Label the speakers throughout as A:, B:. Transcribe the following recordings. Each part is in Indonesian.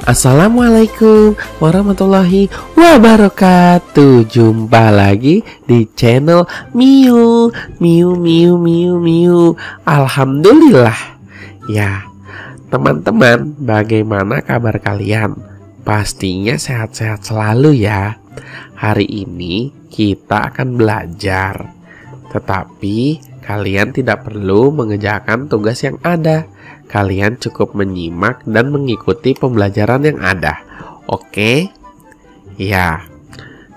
A: Assalamualaikum warahmatullahi wabarakatuh. Jumpa lagi di channel Miu Miu Miu Miu Miu. Alhamdulillah. Ya, teman-teman, bagaimana kabar kalian? Pastinya sehat-sehat selalu ya. Hari ini kita akan belajar, tetapi kalian tidak perlu mengerjakan tugas yang ada. Kalian cukup menyimak dan mengikuti pembelajaran yang ada. Oke? Ya.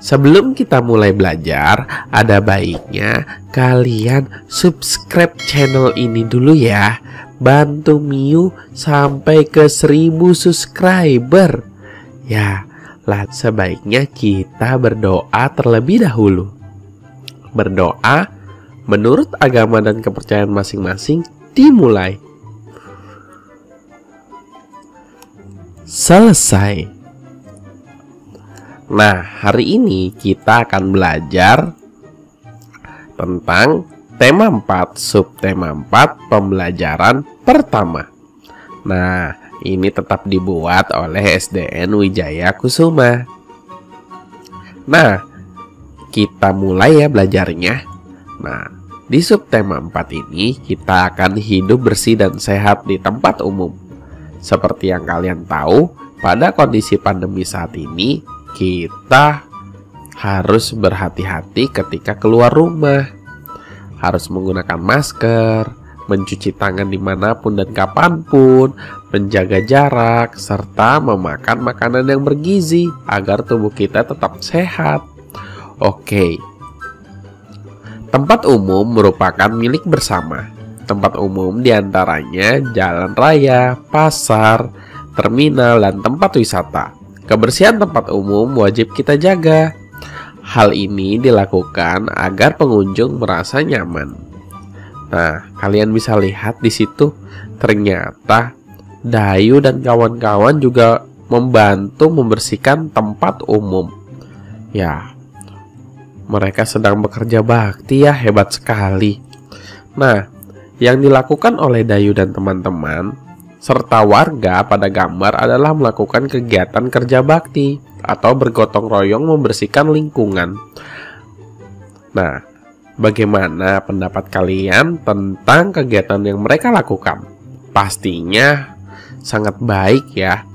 A: Sebelum kita mulai belajar, ada baiknya kalian subscribe channel ini dulu ya. Bantu Miu sampai ke 1000 subscriber. Ya, lah sebaiknya kita berdoa terlebih dahulu. Berdoa menurut agama dan kepercayaan masing-masing dimulai. Selesai. Nah, hari ini kita akan belajar tentang tema 4, subtema 4, pembelajaran pertama. Nah, ini tetap dibuat oleh SDN Wijaya Kusuma. Nah, kita mulai ya belajarnya. Nah, di subtema 4 ini kita akan hidup bersih dan sehat di tempat umum. Seperti yang kalian tahu, pada kondisi pandemi saat ini, kita harus berhati-hati ketika keluar rumah. Harus menggunakan masker, mencuci tangan dimanapun dan kapanpun, menjaga jarak, serta memakan makanan yang bergizi agar tubuh kita tetap sehat. Oke. Tempat umum merupakan milik bersama. Tempat umum diantaranya jalan raya, pasar, terminal, dan tempat wisata. Kebersihan tempat umum wajib kita jaga. Hal ini dilakukan agar pengunjung merasa nyaman. Nah, kalian bisa lihat di situ, ternyata Dayu dan kawan-kawan juga membantu membersihkan tempat umum. Ya, mereka sedang bekerja bakti ya, hebat sekali. Nah, yang dilakukan oleh Dayu dan teman-teman serta warga pada gambar adalah melakukan kegiatan kerja bakti atau bergotong royong membersihkan lingkungan. Nah, bagaimana pendapat kalian tentang kegiatan yang mereka lakukan? Pastinya sangat baik ya.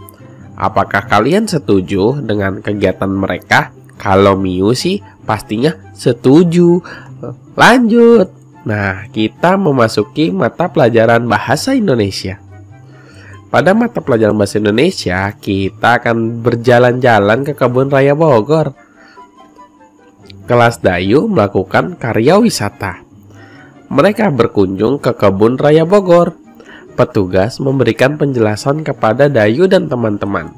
A: Apakah kalian setuju dengan kegiatan mereka? Kalau Miu sih pastinya setuju. Lanjut. Nah, kita memasuki mata pelajaran bahasa Indonesia. Pada mata pelajaran bahasa Indonesia, kita akan berjalan-jalan ke Kebun Raya Bogor. Kelas Dayu melakukan karya wisata. Mereka berkunjung ke Kebun Raya Bogor. Petugas memberikan penjelasan kepada Dayu dan teman-teman.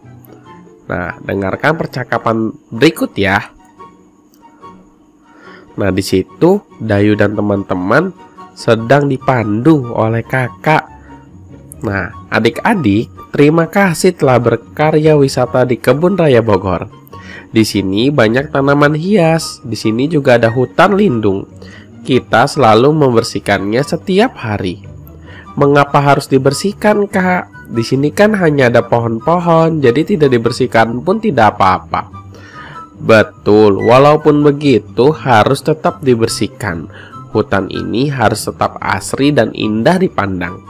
A: Nah, dengarkan percakapan berikut ya. Nah, di situ Dayu dan teman-teman sedang dipandu oleh kakak. Nah, adik-adik, terima kasih telah berkarya wisata di Kebun Raya Bogor. Di sini banyak tanaman hias. Di sini juga ada hutan lindung. Kita selalu membersihkannya setiap hari. Mengapa harus dibersihkan, Kak? Di sini kan hanya ada pohon-pohon, jadi tidak dibersihkan pun tidak apa-apa. Betul, walaupun begitu harus tetap dibersihkan. Hutan ini harus tetap asri dan indah dipandang.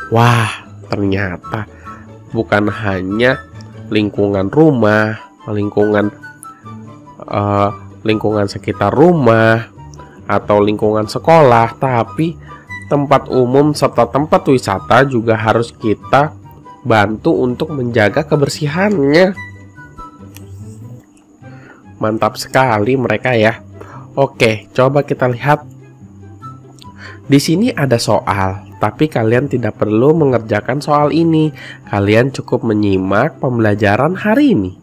A: Wah, ternyata bukan hanya lingkungan rumah, lingkungan sekitar rumah atau lingkungan sekolah, tapi tempat umum serta tempat wisata juga harus kita bantu untuk menjaga kebersihannya. Mantap sekali mereka ya. Oke, coba kita lihat. Di sini ada soal, tapi kalian tidak perlu mengerjakan soal ini. Kalian cukup menyimak pembelajaran hari ini.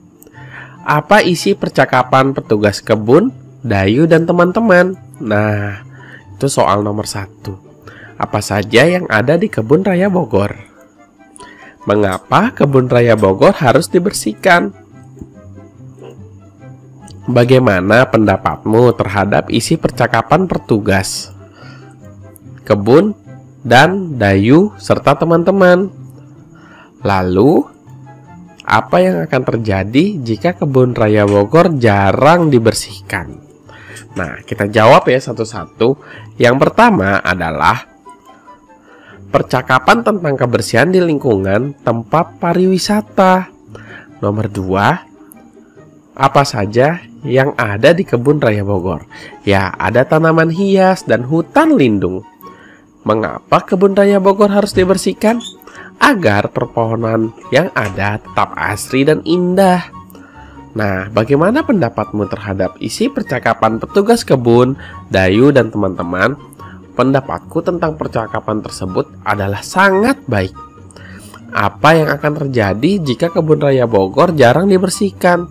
A: Apa isi percakapan petugas kebun, Dayu dan teman-teman? Nah, itu soal nomor 1. Apa saja yang ada di Kebun Raya Bogor? Mengapa Kebun Raya Bogor harus dibersihkan? Bagaimana pendapatmu terhadap isi percakapan petugas kebun dan Dayu serta teman-teman? Lalu, apa yang akan terjadi jika kebun raya Bogor jarang dibersihkan? Nah, kita jawab ya satu-satu. Yang pertama adalah percakapan tentang kebersihan di lingkungan tempat pariwisata. Nomor 2, apa saja yang ada di kebun raya Bogor? Ya, ada tanaman hias dan hutan lindung. Mengapa kebun raya Bogor harus dibersihkan? Agar perpohonan yang ada tetap asri dan indah. Nah, bagaimana pendapatmu terhadap isi percakapan petugas kebun, Dayu, dan teman-teman? Pendapatku tentang percakapan tersebut adalah sangat baik. Apa yang akan terjadi jika kebun raya Bogor jarang dibersihkan?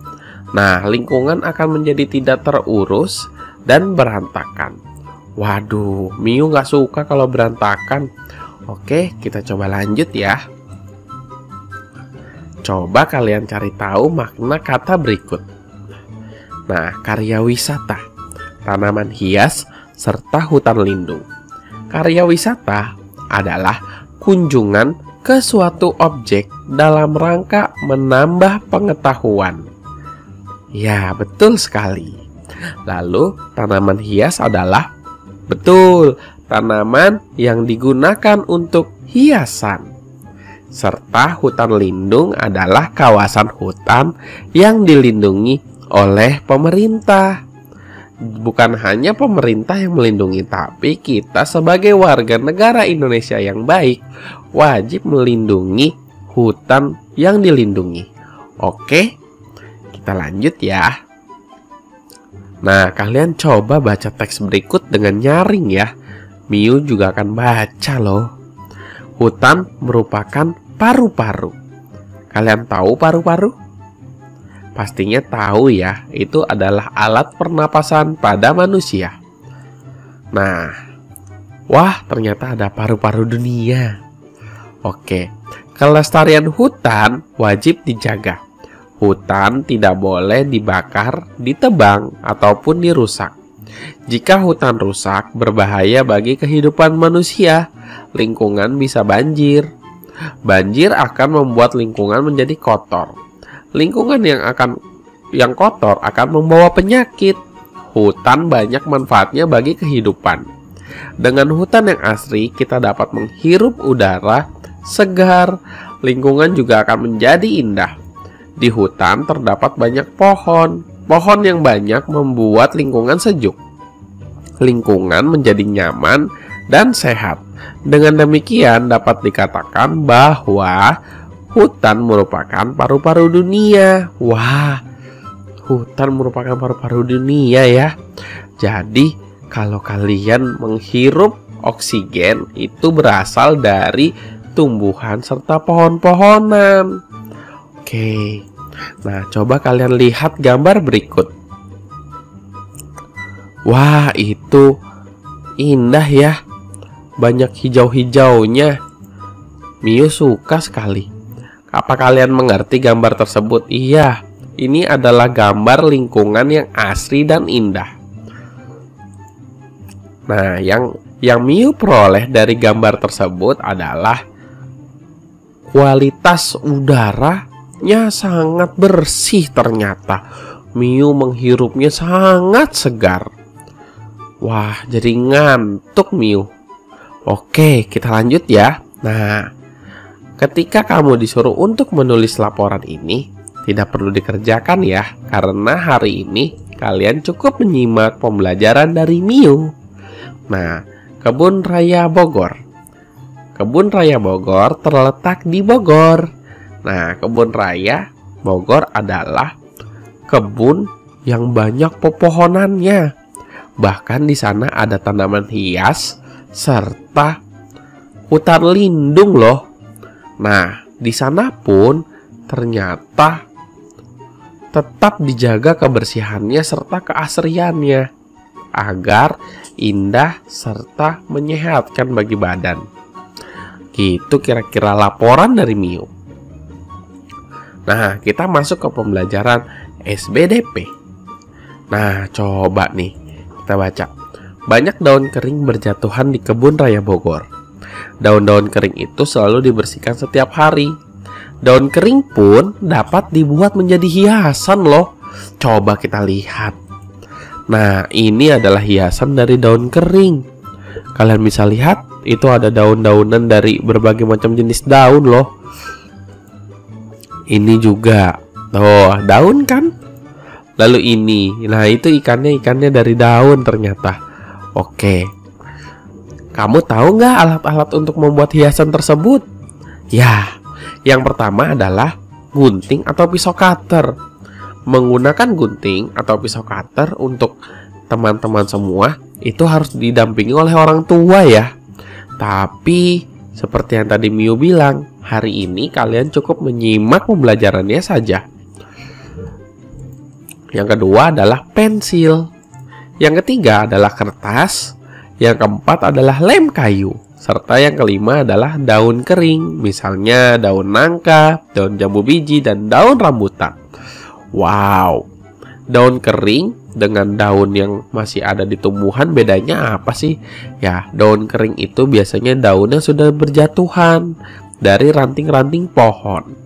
A: Nah, lingkungan akan menjadi tidak terurus dan berantakan. Waduh, Miu gak suka kalau berantakan. Oke, kita coba lanjut ya. Coba kalian cari tahu makna kata berikut. Nah, karya wisata, tanaman hias, serta hutan lindung. Karya wisata adalah kunjungan ke suatu objek dalam rangka menambah pengetahuan. Ya, betul sekali. Lalu, tanaman hias adalah betul, tanaman yang digunakan untuk hiasan. Serta hutan lindung adalah kawasan hutan yang dilindungi oleh pemerintah. Bukan hanya pemerintah yang melindungi, tapi kita sebagai warga negara Indonesia yang baik wajib melindungi hutan yang dilindungi. Oke, kita lanjut ya. Nah, kalian coba baca teks berikut dengan nyaring ya. Miu juga akan baca loh. Hutan merupakan paru-paru. Kalian tahu paru-paru? Pastinya tahu ya, itu adalah alat pernapasan pada manusia. Nah, wah ternyata ada paru-paru dunia. Oke, kelestarian hutan wajib dijaga. Hutan tidak boleh dibakar, ditebang, ataupun dirusak. Jika hutan rusak, berbahaya bagi kehidupan manusia. Lingkungan bisa banjir. Banjir akan membuat lingkungan menjadi kotor. Lingkungan yang kotor akan membawa penyakit. Hutan banyak manfaatnya bagi kehidupan. Dengan hutan yang asri, kita dapat menghirup udara segar. Lingkungan juga akan menjadi indah. Di hutan terdapat banyak pohon. Pohon yang banyak membuat lingkungan sejuk. Lingkungan menjadi nyaman dan sehat. Dengan demikian dapat dikatakan bahwa hutan merupakan paru-paru dunia. Wah, hutan merupakan paru-paru dunia ya. Jadi kalau kalian menghirup oksigen itu berasal dari tumbuhan serta pohon-pohonan. Oke, nah coba kalian lihat gambar berikut. Wah, itu indah ya. Banyak hijau-hijaunya. Miu suka sekali. Apa kalian mengerti gambar tersebut? Iya, ini adalah gambar lingkungan yang asri dan indah. Nah, yang Miu peroleh dari gambar tersebut adalah kualitas udaranya sangat bersih ternyata. Miu menghirupnya sangat segar. Wah, jadi ngantuk Miu. Oke, kita lanjut ya. Nah, ketika kamu disuruh untuk menulis laporan ini, tidak perlu dikerjakan ya, karena hari ini kalian cukup menyimak pembelajaran dari Miu. Nah, Kebun Raya Bogor. Kebun Raya Bogor terletak di Bogor. Nah, Kebun Raya Bogor adalah kebun yang banyak pepohonannya. Bahkan di sana ada tanaman hias serta hutan lindung loh. Nah, di sana pun ternyata tetap dijaga kebersihannya serta keasriannya agar indah serta menyehatkan bagi badan. Gitu kira-kira laporan dari Miu. Nah, kita masuk ke pembelajaran SBDP. Nah, coba nih kita baca. Banyak daun kering berjatuhan di Kebun Raya Bogor. Daun-daun kering itu selalu dibersihkan setiap hari. daun kering pun dapat dibuat menjadi hiasan loh. Coba kita lihat. Nah, ini adalah hiasan dari daun kering. Kalian bisa lihat, itu ada daun-daunan dari berbagai macam jenis daun loh. Ini juga, oh daun kan? Lalu ini, nah itu ikannya dari daun ternyata. Oke, kamu tahu nggak alat-alat untuk membuat hiasan tersebut? Ya, yang pertama adalah gunting atau pisau cutter. Menggunakan gunting atau pisau cutter untuk teman-teman semua itu harus didampingi oleh orang tua ya. Tapi seperti yang tadi Miu bilang, hari ini kalian cukup menyimak pembelajarannya saja. Yang kedua adalah pensil. Yang ketiga adalah kertas. Yang keempat adalah lem kayu. Serta yang kelima adalah daun kering, misalnya daun nangka, daun jambu biji, dan daun rambutan. Wow, daun kering dengan daun yang masih ada di tumbuhan bedanya apa sih? Ya, daun kering itu biasanya daunnya sudah berjatuhan dari ranting-ranting pohon.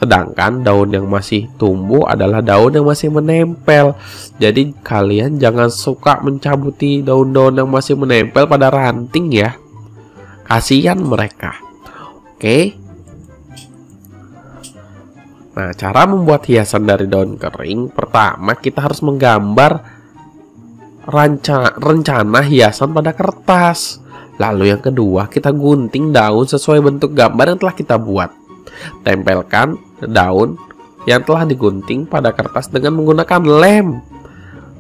A: Sedangkan daun yang masih tumbuh adalah daun yang masih menempel. Jadi kalian jangan suka mencabuti daun-daun yang masih menempel pada ranting ya. Kasihan mereka. Oke. Nah, cara membuat hiasan dari daun kering, pertama kita harus menggambar rencana hiasan pada kertas. Lalu yang kedua, kita gunting daun sesuai bentuk gambar yang telah kita buat. Tempelkan daun yang telah digunting pada kertas dengan menggunakan lem.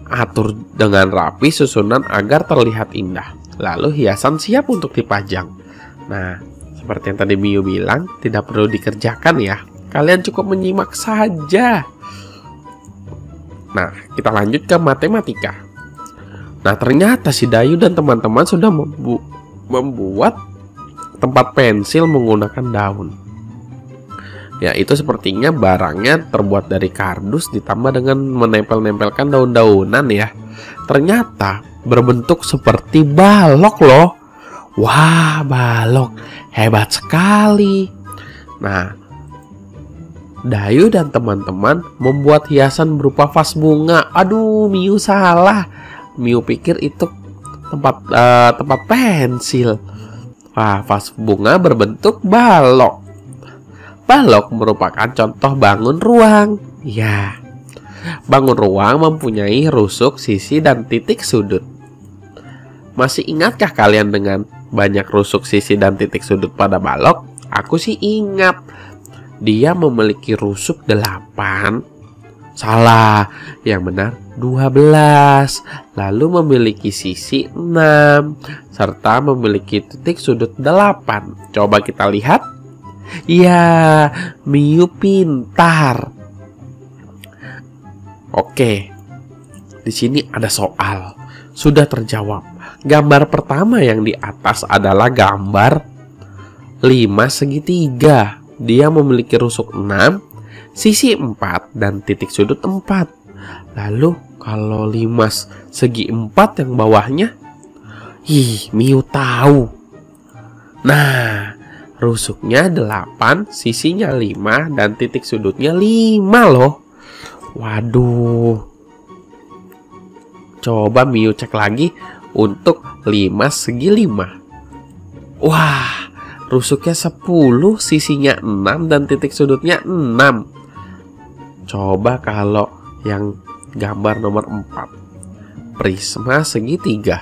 A: Atur dengan rapi susunan agar terlihat indah. Lalu hiasan siap untuk dipajang. Nah, seperti yang tadi Miu bilang, tidak perlu dikerjakan ya. Kalian cukup menyimak saja. Nah, kita lanjut ke matematika. Nah, ternyata si Dayu dan teman-teman sudah membuat tempat pensil menggunakan daun. Ya, itu sepertinya barangnya terbuat dari kardus ditambah dengan menempel-nempelkan daun-daunan ya. Ternyata berbentuk seperti balok loh. Wah, balok. Hebat sekali. Nah, Dayu dan teman-teman membuat hiasan berupa vas bunga. Aduh, Miu salah. Miu pikir itu tempat pensil. Wah, vas bunga berbentuk balok. Balok merupakan contoh bangun ruang. Ya, bangun ruang mempunyai rusuk, sisi, dan titik sudut. Masih ingatkah kalian dengan banyak rusuk, sisi, dan titik sudut pada balok? Aku sih ingat. Dia memiliki rusuk 8. Salah, yang benar 12. Lalu memiliki sisi 6 serta memiliki titik sudut 8. Coba kita lihat. Ya, Miu pintar. Oke. Di sini ada soal. Sudah terjawab. Gambar pertama yang di atas adalah gambar 5 segitiga. Dia memiliki rusuk 6, sisi 4, dan titik sudut 4. Lalu kalau 5 segi 4 yang bawahnya, Miu tahu. Nah, rusuknya 8, sisinya 5, dan titik sudutnya 5 loh. Waduh. Coba Miu cek lagi untuk 5 segi 5. Wah, rusuknya 10, sisinya 6, dan titik sudutnya 6. Coba kalau yang gambar nomor 4, prisma segitiga.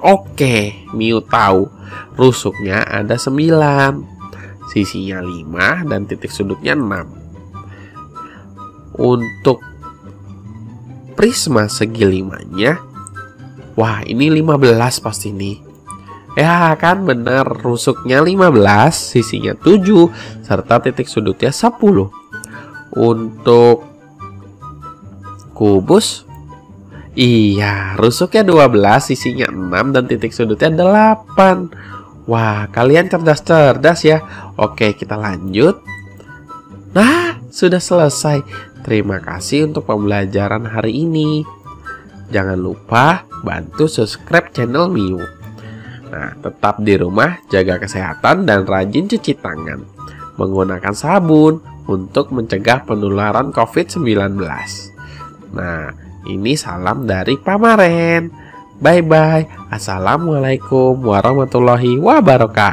A: Oke, Miu tahu. Rusuknya ada 9, sisinya 5, dan titik sudutnya 6. Untuk prisma segi 5-nya, wah ini 15 pasti nih. Ya kan benar, rusuknya 15, sisinya 7, serta titik sudutnya 10. Untuk kubus, iya, rusuknya 12, sisinya 6, dan titik sudutnya 8. Wah, kalian cerdas-cerdas ya. Oke, kita lanjut. Nah, sudah selesai. Terima kasih untuk pembelajaran hari ini. Jangan lupa bantu subscribe channel Miu. Nah, tetap di rumah, jaga kesehatan, dan rajin cuci tangan. menggunakan sabun untuk mencegah penularan COVID-19. Nah, ini salam dari Pak Maren. Bye-bye. Assalamualaikum warahmatullahi wabarakatuh.